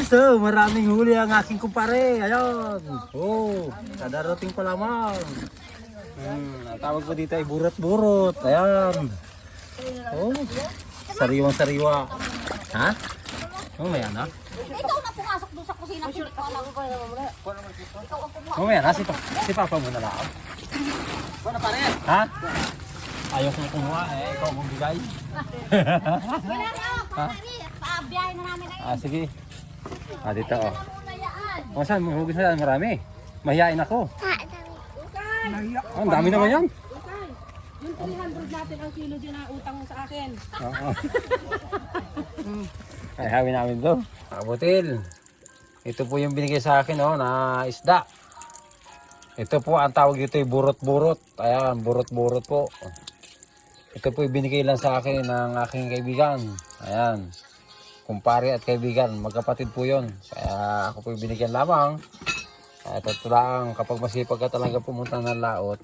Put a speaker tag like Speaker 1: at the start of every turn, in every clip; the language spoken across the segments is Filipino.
Speaker 1: So, maraming huli ang aking kumpare. Ayun. Oh, kadarating pa lamang. Ang tawag ko dito ay burot-burot. Ayan. Oh, sariwang-sariwa. Ha? Mamaya na.
Speaker 2: Ikaw na pumasok doon sa kusina.
Speaker 1: Mamaya na, si Papa muna lang. Ha? Ayaw kong kumuha eh. Ikaw mong bigay.
Speaker 2: Wala na. Paabiyahin na namin ngayon.
Speaker 1: Sige. Dito oh. Saan? Mahugis na yan. Marami. Mahihain ako. Ang dami naman yan.
Speaker 3: Yung 300 natin ang kilo dyan ang utang mo sa akin.
Speaker 1: Oo. Ay, hawin namin to. Kabutil. Ito po yung binigay sa akin na isda. Ito po ang tawag dito ay burot-burot. Ayan, burot-burot po. Ito po yung binigay lang sa akin ng aking kaibigan. Ayan. Kumpare at kaibigan, magkapatid po yun. Kaya ako po yung binigyan lamang. At ito lang, kapag masipag ka talaga pumunta ng laot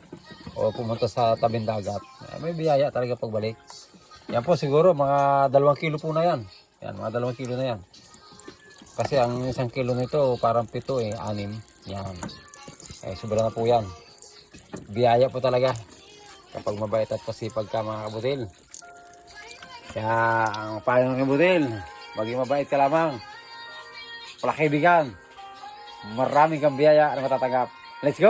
Speaker 1: o pumunta sa tabing dagat, may biyaya talaga pagbalik. Yan po siguro, mga 2 kilo po na yan. Yan, mga 2 kilo na yan. Kasi ang 1 kilo nito, parang 7 6. Yan. Sobra na po yan. Biyaya po talaga. Kapag mabait at pasipag ka mga kabutil. Kaya ang payo ng kabutil, maging mabait ka lamang. Pala kaibigan. Maraming kang biyaya na matatanggap. Let's go!